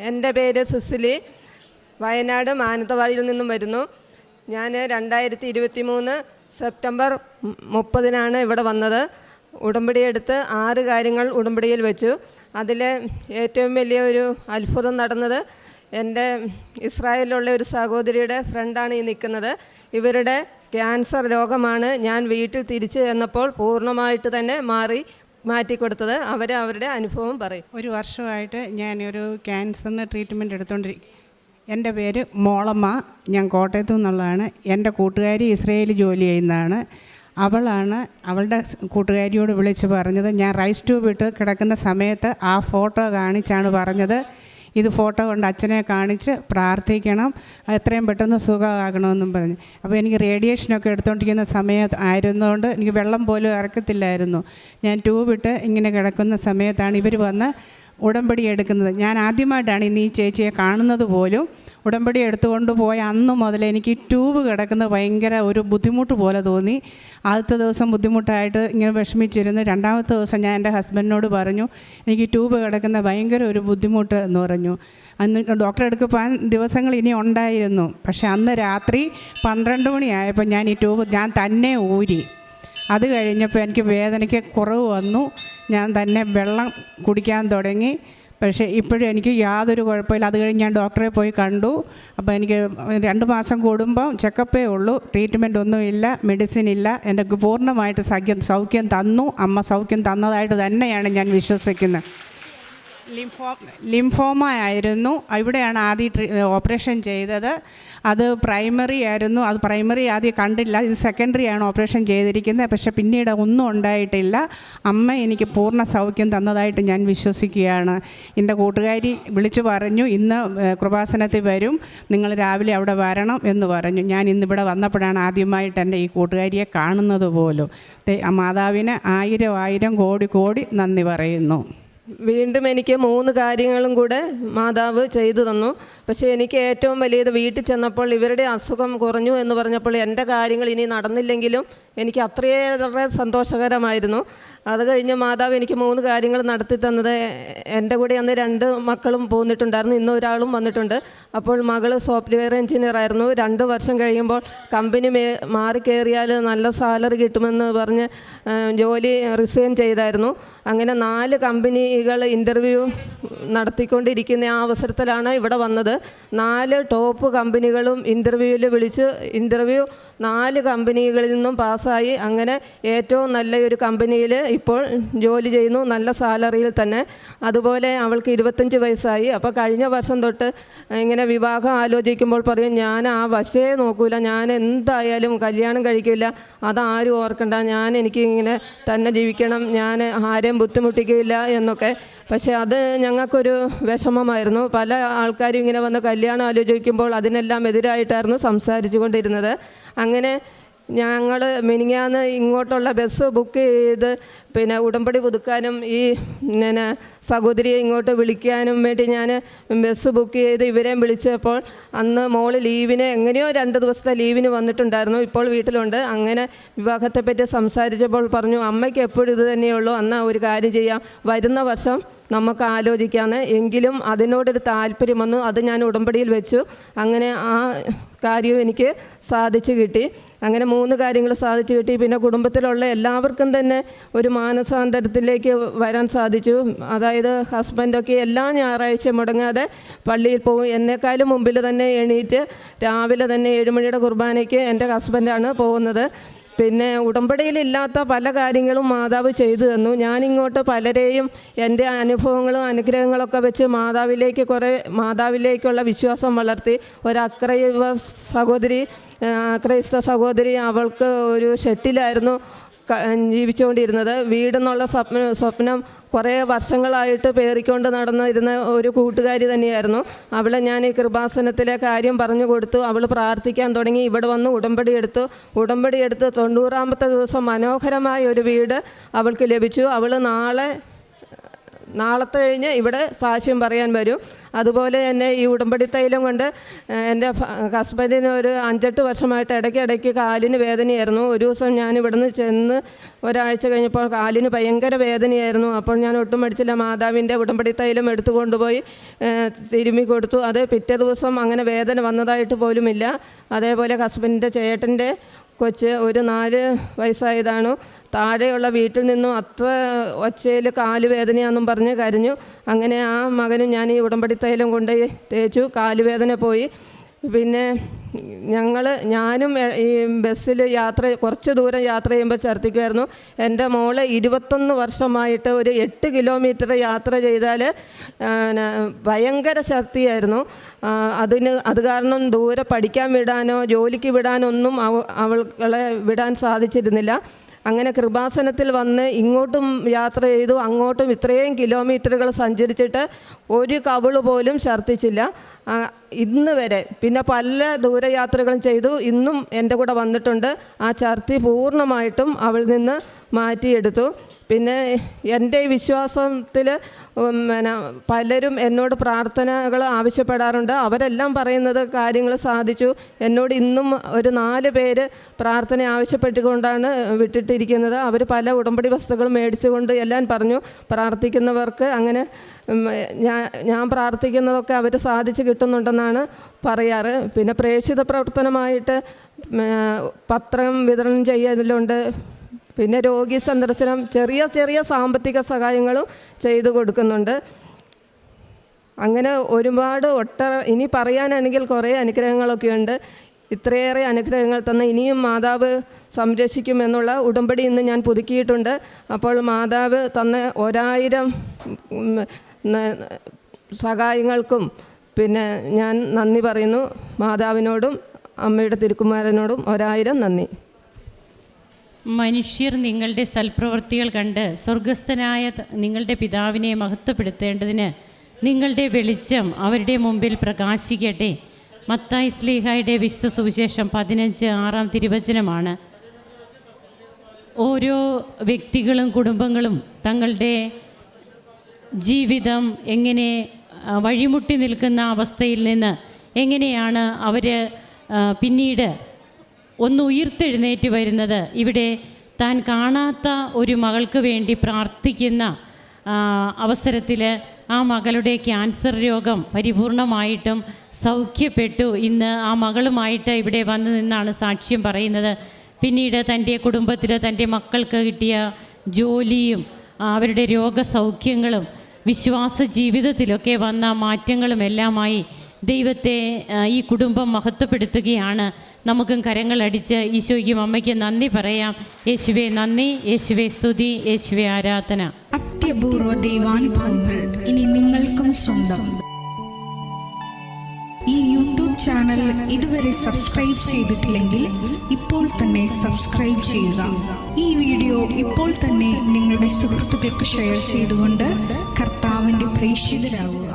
എൻ്റെ പേര് സിസിലി. വയനാട് മാനന്തവാടിയിൽ നിന്നും വരുന്നു. ഞാൻ 2023 സെപ്റ്റംബർ 30 ഇവിടെ വന്നത്. ഉടമ്പടി എടുത്ത് 6 കാര്യങ്ങൾ ഉടമ്പടിയിൽ വെച്ചു. അതിൽ ഏറ്റവും വലിയ ഒരു അത്ഭുതം നടന്നത് എൻ്റെ ഇസ്രായേലിലുള്ള ഒരു സഹോദരിയുടെ ഫ്രണ്ടാണ് ഈ നിൽക്കുന്നത്. ഇവരുടെ ക്യാൻസർ രോഗമാണ് ഞാൻ വീട്ടിൽ തിരിച്ചു ചെന്നപ്പോൾ പൂർണ്ണമായിട്ട് തന്നെ മാറ്റിക്കൊടുത്തത്. അവരുടെ അനുഭവം പറയും. ഒരു വർഷമായിട്ട് ഞാനൊരു ക്യാൻസറിന് ട്രീറ്റ്മെൻറ്റ് എടുത്തുകൊണ്ടിരിക്കും. എൻ്റെ പേര് മോളമ്മ. ഞാൻ കോട്ടയത്തു നിന്നുള്ളതാണ്. എൻ്റെ കൂട്ടുകാരി ഇസ്രയേലിൽ ജോലി ചെയ്യുന്നതാണ്. അവളാണ് അവളുടെ കൂട്ടുകാരിയോട് വിളിച്ച് പറഞ്ഞത്. ഞാൻ റൈസ് ട്യൂബ് ഇട്ട് കിടക്കുന്ന സമയത്ത് ആ ഫോട്ടോ കാണിച്ചാണ് പറഞ്ഞത്, ഇത് ഫോട്ടോ കൊണ്ട് അച്ഛനെ കാണിച്ച് പ്രാർത്ഥിക്കണം, എത്രയും പെട്ടെന്ന് സുഖമാകണമെന്നും പറഞ്ഞു. അപ്പോൾ എനിക്ക് റേഡിയേഷനൊക്കെ എടുത്തുകൊണ്ടിരിക്കുന്ന സമയത്ത് ആയിരുന്നതുകൊണ്ട് എനിക്ക് വെള്ളം പോലും ഇറക്കത്തില്ലായിരുന്നു. ഞാൻ ട്യൂബിട്ട് ഇങ്ങനെ കിടക്കുന്ന സമയത്താണ് ഇവർ വന്ന് ഉടമ്പടി എടുക്കുന്നത്. ഞാൻ ആദ്യമായിട്ടാണ് ഇന്ന് ഈ ചേച്ചിയെ കാണുന്നത് പോലും. ഉടമ്പടി എടുത്തുകൊണ്ട് പോയ അന്ന് മുതൽ എനിക്ക് ട്യൂബ് കിടക്കുന്നത് ഭയങ്കര ഒരു ബുദ്ധിമുട്ട് പോലെ തോന്നി. ആദ്യത്തെ ദിവസം ബുദ്ധിമുട്ടായിട്ട് ഇങ്ങനെ വിഷമിച്ചിരുന്നു. രണ്ടാമത്തെ ദിവസം ഞാൻ എൻ്റെ ഹസ്ബൻഡിനോട് പറഞ്ഞു, എനിക്ക് ട്യൂബ് കിടക്കുന്ന ഭയങ്കര ഒരു ബുദ്ധിമുട്ട് എന്ന് പറഞ്ഞു. അന്ന് ഡോക്ടറെ അടുത്ത് പോകാൻ ദിവസങ്ങൾ ഇനി ഉണ്ടായിരുന്നു. പക്ഷേ അന്ന് രാത്രി 12 മണിയായപ്പോൾ ഞാൻ ഈ ട്യൂബ് ഞാൻ തന്നെ ഊരി. അത് കഴിഞ്ഞപ്പോൾ എനിക്ക് വേദനയ്ക്ക് കുറവ് വന്നു. ഞാൻ തന്നെ വെള്ളം കുടിക്കാൻ തുടങ്ങി. പക്ഷേ ഇപ്പോഴും എനിക്ക് യാതൊരു കുഴപ്പമില്ല. അത് കഴിഞ്ഞ് ഞാൻ ഡോക്ടറെ പോയി കണ്ടു. അപ്പോൾ എനിക്ക് 2 മാസം കൂടുമ്പോൾ ചെക്കപ്പേ ഉള്ളൂ, ട്രീറ്റ്മെൻ്റ് ഒന്നുമില്ല, മെഡിസിൻ ഇല്ല. എനിക്ക് പൂർണ്ണമായിട്ട് സൗഖ്യം തന്നു. അമ്മ സൗഖ്യം തന്നതായിട്ട് തന്നെയാണ് ഞാൻ വിശ്വസിക്കുന്നത്. ലിംഫോമ ആയിരുന്നു. ഇവിടെയാണ് ആദ്യം ഓപ്പറേഷൻ ചെയ്തത്. അത് പ്രൈമറി ആയിരുന്നു. അത് പ്രൈമറി ആദ്യം കണ്ടില്ല, ഇത് സെക്കൻഡറിയാണ് ഓപ്പറേഷൻ ചെയ്തിരിക്കുന്നത്. പക്ഷേ പിന്നീട് ഒന്നും ഉണ്ടായിട്ടില്ല. അമ്മ എനിക്ക് പൂർണ്ണ സൗഖ്യം തന്നതായിട്ട് ഞാൻ വിശ്വസിക്കുകയാണ്. എൻ്റെ കൂട്ടുകാരി വിളിച്ചു പറഞ്ഞു, ഇന്ന് കൃപാസനത്തിൽ വരും, നിങ്ങൾ രാവിലെ അവിടെ വരണം എന്ന് പറഞ്ഞു. ഞാൻ ഇന്നിവിടെ വന്നപ്പോഴാണ് ആദ്യമായിട്ട് എൻ്റെ ഈ കൂട്ടുകാരിയെ കാണുന്നത് പോലും. മാതാവിന് 1000 കോടി നന്ദി പറയുന്നു. വീണ്ടും എനിക്ക് 3 കാര്യങ്ങളും കൂടെ മാതാവ് ചെയ്തു തന്നു. പക്ഷേ എനിക്ക് ഏറ്റവും വലിയത് വീട്ടിൽ ചെന്നപ്പോൾ ഇവരുടെ അസുഖം കുറഞ്ഞു എന്ന് പറഞ്ഞപ്പോൾ എൻ്റെ കാര്യങ്ങൾ ഇനി നടന്നില്ലെങ്കിലും എനിക്ക് അത്രയേറെ സന്തോഷകരമായിരുന്നു. അത് കഴിഞ്ഞ് മാതാവ് എനിക്ക് 3 കാര്യങ്ങൾ നടത്തി തന്നത്. എൻ്റെ കൂടെ അന്ന് 2 മക്കളും പോന്നിട്ടുണ്ടായിരുന്നു, ഇന്ന് ഒരാളും വന്നിട്ടുണ്ട്. അപ്പോൾ മകൾ സോഫ്റ്റ്വെയർ എഞ്ചിനീയർ ആയിരുന്നു. 2 വർഷം കഴിയുമ്പോൾ കമ്പനി മാറി കയറിയാൽ നല്ല സാലറി കിട്ടുമെന്ന് പറഞ്ഞ് ജോലി റിസൈൻ ചെയ്തായിരുന്നു. അങ്ങനെ 4 കമ്പനികൾ ഇൻ്റർവ്യൂ നടത്തിക്കൊണ്ടിരിക്കുന്ന ആ അവസരത്തിലാണ് ഇവിടെ വന്നത്. 4 ടോപ്പ് കമ്പനികളും ഇൻ്റർവ്യൂവിൽ വിളിച്ച് 4 കമ്പനികളിൽ നിന്നും പാസ്സായി. അങ്ങനെ ഏറ്റവും നല്ലൊരു കമ്പനിയിൽ ഇപ്പോൾ ജോലി ചെയ്യുന്നു, നല്ല സാലറിയിൽ തന്നെ. അതുപോലെ അവൾക്ക് 25 വയസ്സായി. അപ്പോൾ കഴിഞ്ഞ വർഷം തൊട്ട് ഇങ്ങനെ വിവാഹം ആലോചിക്കുമ്പോൾ പറയും, ഞാൻ ആ വശേ നോക്കൂല, ഞാൻ എന്തായാലും കല്യാണം കഴിക്കില്ല, അതാരും ഓർക്കണ്ട, എനിക്ക് ഇങ്ങനെ തന്നെ ജീവിക്കണം, ഞാൻ ആരെയും ബുദ്ധിമുട്ടിക്കില്ല എന്നൊക്കെ. പക്ഷേ അത് ഞങ്ങൾക്കൊരു വിഷമമായിരുന്നു. പല ആൾക്കാരും ഇങ്ങനെ വന്ന് കല്യാണം ആലോചിക്കുമ്പോൾ അതിനെല്ലാം എതിരായിട്ടായിരുന്നു സംസാരിച്ചു കൊണ്ടിരുന്നത്. അങ്ങനെ ഞങ്ങൾ മിനിങ്ങാന്ന് ഇങ്ങോട്ടുള്ള ബസ് ബുക്ക് ചെയ്ത് ഉടമ്പടി പുതുക്കാനും ഈ സഹോദരിയെ ഇങ്ങോട്ട് വിളിക്കാനും വേണ്ടി ഞാൻ ബസ് ബുക്ക് ചെയ്ത് ഇവരെയും വിളിച്ചപ്പോൾ അന്ന് മോള് ലീവിന് എങ്ങനെയോ 2 ദിവസത്തെ ലീവിന് വന്നിട്ടുണ്ടായിരുന്നു, ഇപ്പോൾ വീട്ടിലുണ്ട്. അങ്ങനെ വിവാഹത്തെപ്പറ്റി സംസാരിച്ചപ്പോൾ പറഞ്ഞു, അമ്മയ്ക്ക് എപ്പോഴും ഇത് തന്നെയുള്ളൂ, എന്നാൽ ഒരു കാര്യം ചെയ്യാം, വരുന്ന വർഷം നമുക്ക് ആലോചിക്കാമെന്ന്. എങ്കിലും അതിനോടൊരു താല്പര്യം വന്നു. അത് ഞാൻ ഉടമ്പടിയിൽ വെച്ചു. അങ്ങനെ ആ കാര്യവും എനിക്ക് സാധിച്ചു കിട്ടി. അങ്ങനെ 3 കാര്യങ്ങൾ സാധിച്ചു കിട്ടി. പിന്നെ കുടുംബത്തിലുള്ള എല്ലാവർക്കും തന്നെ ഒരു മാനസാന്തരത്തിലേക്ക് വരാൻ സാധിച്ചു. അതായത് ഹസ്ബൻഡൊക്കെ എല്ലാ ഞായറാഴ്ച മുടങ്ങാതെ പള്ളിയിൽ പോകും. എന്നെക്കാളും മുമ്പിൽ തന്നെ എണീറ്റ് രാവിലെ തന്നെ 7 മണിയുടെ കുർബാനയ്ക്ക് എൻ്റെ ഹസ്ബൻഡാണ് പോകുന്നത്. പിന്നെ ഉടമ്പടിയിലില്ലാത്ത പല കാര്യങ്ങളും മാതാവ് ചെയ്തു തന്നു. ഞാനിങ്ങോട്ട് പലരെയും എൻ്റെ അനുഭവങ്ങളും അനുഗ്രഹങ്ങളൊക്കെ വെച്ച് മാതാവിലേക്കുള്ള വിശ്വാസം വളർത്തി. ക്രൈസ്തവ സഹോദരി അവൾക്ക് ഒരു ഷെട്ടിലായിരുന്നു ജീവിച്ചുകൊണ്ടിരുന്നത്. വീടെന്നുള്ള സ്വപ്നം കുറേ വർഷങ്ങളായിട്ട് പേറിക്കൊണ്ട് നടന്നിരുന്ന ഒരു കൂട്ടുകാരി തന്നെയായിരുന്നു. അവളെ ഞാൻ ഈ കൃപാസനത്തിലെ കാര്യം പറഞ്ഞു കൊടുത്തു. അവൾ പ്രാർത്ഥിക്കാൻ തുടങ്ങി. ഇവിടെ വന്ന് ഉടമ്പടി എടുത്ത് 90-ാമത്തെ ദിവസം മനോഹരമായ ഒരു വീട് അവൾക്ക് ലഭിച്ചു. അവൾ നാളത്തെ കഴിഞ്ഞ് ഇവിടെ സാക്ഷ്യം പറയാൻ വരും. അതുപോലെ തന്നെ ഈ ഉടമ്പടി തൈലം കൊണ്ട് എൻ്റെ ഹസ്ബൻഡിന് ഒരു 5-8 വർഷമായിട്ട് ഇടയ്ക്കിടയ്ക്ക് കാലിന് വേദനയായിരുന്നു. ഒരു ദിവസം ഞാൻ ഇവിടുന്ന് ചെന്ന് ഒരാഴ്ച കഴിഞ്ഞപ്പോൾ കാലിന് ഭയങ്കര വേദനയായിരുന്നു. അപ്പോൾ ഞാൻ ഒട്ടും മടിച്ചില്ല, മാതാവിൻ്റെ ഉടമ്പടി തൈലം എടുത്തു കൊണ്ടുപോയി തിരുമ്മി കൊടുത്തു. അത് പിറ്റേ ദിവസം അങ്ങനെ വേദന വന്നതായിട്ട് പോലുമില്ല. അതേപോലെ ഹസ്ബൻഡിൻ്റെ ചേട്ടൻ്റെ കൊച്ച് ഒരു 4 വയസ്സായതാണ്. താഴെയുള്ള വീട്ടിൽ നിന്നും അത്ര ഒച്ചയിൽ കാലുവേദനയാണെന്നും പറഞ്ഞ് കരഞ്ഞു. അങ്ങനെ ആ മകനും ഞാൻ ഈ ഉടമ്പടി തൈലം കൊണ്ട് തേച്ചു, കാലുവേദന പോയി. പിന്നെ ഞാനും ഈ ബസ്സിൽ കുറച്ച് ദൂരം യാത്ര ചെയ്യുമ്പോൾ ഛർദ്ദിക്കുമായിരുന്നു. എൻ്റെ മോള് 21 വർഷമായിട്ട് ഒരു 8 കിലോമീറ്റർ യാത്ര ചെയ്താൽ ഭയങ്കര ഛർദ്ദിയായിരുന്നു. അത് കാരണം ദൂരെ പഠിക്കാൻ വിടാനോ ജോലിക്ക് വിടാനോ ഒന്നും അവളെ വിടാൻ സാധിച്ചിരുന്നില്ല. അങ്ങനെ കൃപാസനത്തിൽ വന്ന് ഇങ്ങോട്ടും യാത്ര ചെയ്തു, അങ്ങോട്ടും ഇത്രയും കിലോമീറ്ററുകൾ സഞ്ചരിച്ചിട്ട് ഒരു കവിള് പോലും ഛർദ്ദിച്ചില്ല ഇന്ന് വരെ. പിന്നെ പല ദൂരയാത്രകളും ചെയ്തു, ഇന്നും എൻ്റെ കൂടെ വന്നിട്ടുണ്ട്. ആ ഛർദ്ദി പൂർണ്ണമായിട്ടും അവളിൽ നിന്ന് മാറ്റിയെടുത്തു. പിന്നെ എൻ്റെ ഈ വിശ്വാസത്തിൽ പലരും എന്നോട് പ്രാർത്ഥനകൾ ആവശ്യപ്പെടാറുണ്ട്. അവരെല്ലാം പറയുന്നത് കാര്യങ്ങൾ സാധിച്ചു. എന്നോട് ഇന്നും ഒരു 4 പേര് പ്രാർത്ഥന ആവശ്യപ്പെട്ടുകൊണ്ടാണ് വിട്ടിട്ടിരിക്കുന്നത്. അവർ പല ഉടമ്പടി വസ്തുക്കളും മേടിച്ചുകൊണ്ട് എല്ലാം പറഞ്ഞു, പ്രാർത്ഥിക്കുന്നവർക്ക് അങ്ങനെ ഞാൻ പ്രാർത്ഥിക്കുന്നതൊക്കെ അവർ സാധിച്ചു കിട്ടുന്നുണ്ടെന്നാണ് പറയാറ്. പിന്നെ പ്രേക്ഷിത പ്രവർത്തനമായിട്ട് പത്രം വിതരണം ചെയ്യലുണ്ട്. പിന്നെ രോഗി സന്ദർശനം, ചെറിയ ചെറിയ സാമ്പത്തിക സഹായങ്ങളും ചെയ്തു കൊടുക്കുന്നുണ്ട്. അങ്ങനെ ഒരുപാട് ഇനി പറയാനാണെങ്കിൽ കുറേ അനുഗ്രഹങ്ങളൊക്കെ ഉണ്ട്. ഇത്രയേറെ അനുഗ്രഹങ്ങൾ തന്ന ഇനിയും മാതാവ് സംരക്ഷിക്കുമെന്നുള്ള ഉടമ്പടി ഇന്ന് ഞാൻ പുതുക്കിയിട്ടുണ്ട്. അപ്പോൾ മാതാവ് തന്ന 1000 സഹായങ്ങൾക്കും പിന്നെ ഞാൻ നന്ദി പറയുന്നു. മാതാവിനോടും അമ്മയുടെ തിരുക്കുമാരനോടും 1000 നന്ദി. മനുഷ്യർ നിങ്ങളുടെ സൽപ്രവൃത്തികൾ കണ്ട് സ്വർഗസ്ഥനായ നിങ്ങളുടെ പിതാവിനെ മഹത്വപ്പെടുത്തേണ്ടതിന് നിങ്ങളുടെ വെളിച്ചം അവരുടെ മുമ്പിൽ പ്രകാശിക്കട്ടെ. മത്തായി ശ്ലീഹായുടെ വിശുദ്ധ സുവിശേഷം 15:6 തിരുവചനമാണ്. ഓരോ വ്യക്തികളും കുടുംബങ്ങളും തങ്ങളുടെ ജീവിതം എങ്ങനെ വഴിമുട്ടി നിൽക്കുന്ന അവസ്ഥയിൽ നിന്ന് എങ്ങനെയാണ് അവർ പിന്നീട് ഒന്ന് ഉയർത്തെഴുന്നേറ്റ് വരുന്നത്. ഇവിടെ താൻ കാണാത്ത ഒരു മകൾക്ക് വേണ്ടി പ്രാർത്ഥിക്കുന്ന അവസരത്തിൽ ആ മകളുടെ ക്യാൻസർ രോഗം പരിപൂർണമായിട്ടും സൗഖ്യപ്പെട്ടു. ഇന്ന് ആ മകളുമായിട്ട് ഇവിടെ വന്നു നിന്നാണ് സാക്ഷ്യം പറയുന്നത്. പിന്നീട് തൻ്റെ കുടുംബത്തിൽ തൻ്റെ മക്കൾക്ക് കിട്ടിയ ജോലിയും അവരുടെ രോഗസൗഖ്യങ്ങളും വിശ്വാസ ജീവിതത്തിലൊക്കെ വന്ന മാറ്റങ്ങളും എല്ലാമായി ദൈവത്തെ ഈ കുടുംബം മഹത്വപ്പെടുത്തുകയാണ്. നമുക്കും കരങ്ങളടിച്ച് ഈശോയ്ക്കും അമ്മയ്ക്കും നന്ദി പറയാം. യേശുവേ നന്ദി, യേശുവേ സ്തുതി, യേശുവേ ആരാധന. അത്യപൂർവ ദൈവാനുഭവങ്ങൾ ഇനി നിങ്ങൾക്കും സ്വന്തം. ഈ യൂട്യൂബ് ചാനൽ ഇതുവരെ സബ്സ്ക്രൈബ് ചെയ്തിട്ടില്ലെങ്കിൽ ഇപ്പോൾ തന്നെ സബ്സ്ക്രൈബ് ചെയ്യുക. ഈ വീഡിയോ ഇപ്പോൾ തന്നെ നിങ്ങളുടെ സുഹൃത്തുക്കൾക്ക് ഷെയർ ചെയ്തുകൊണ്ട് കർത്താവിൻ്റെ പ്രേക്ഷിതരാകുക.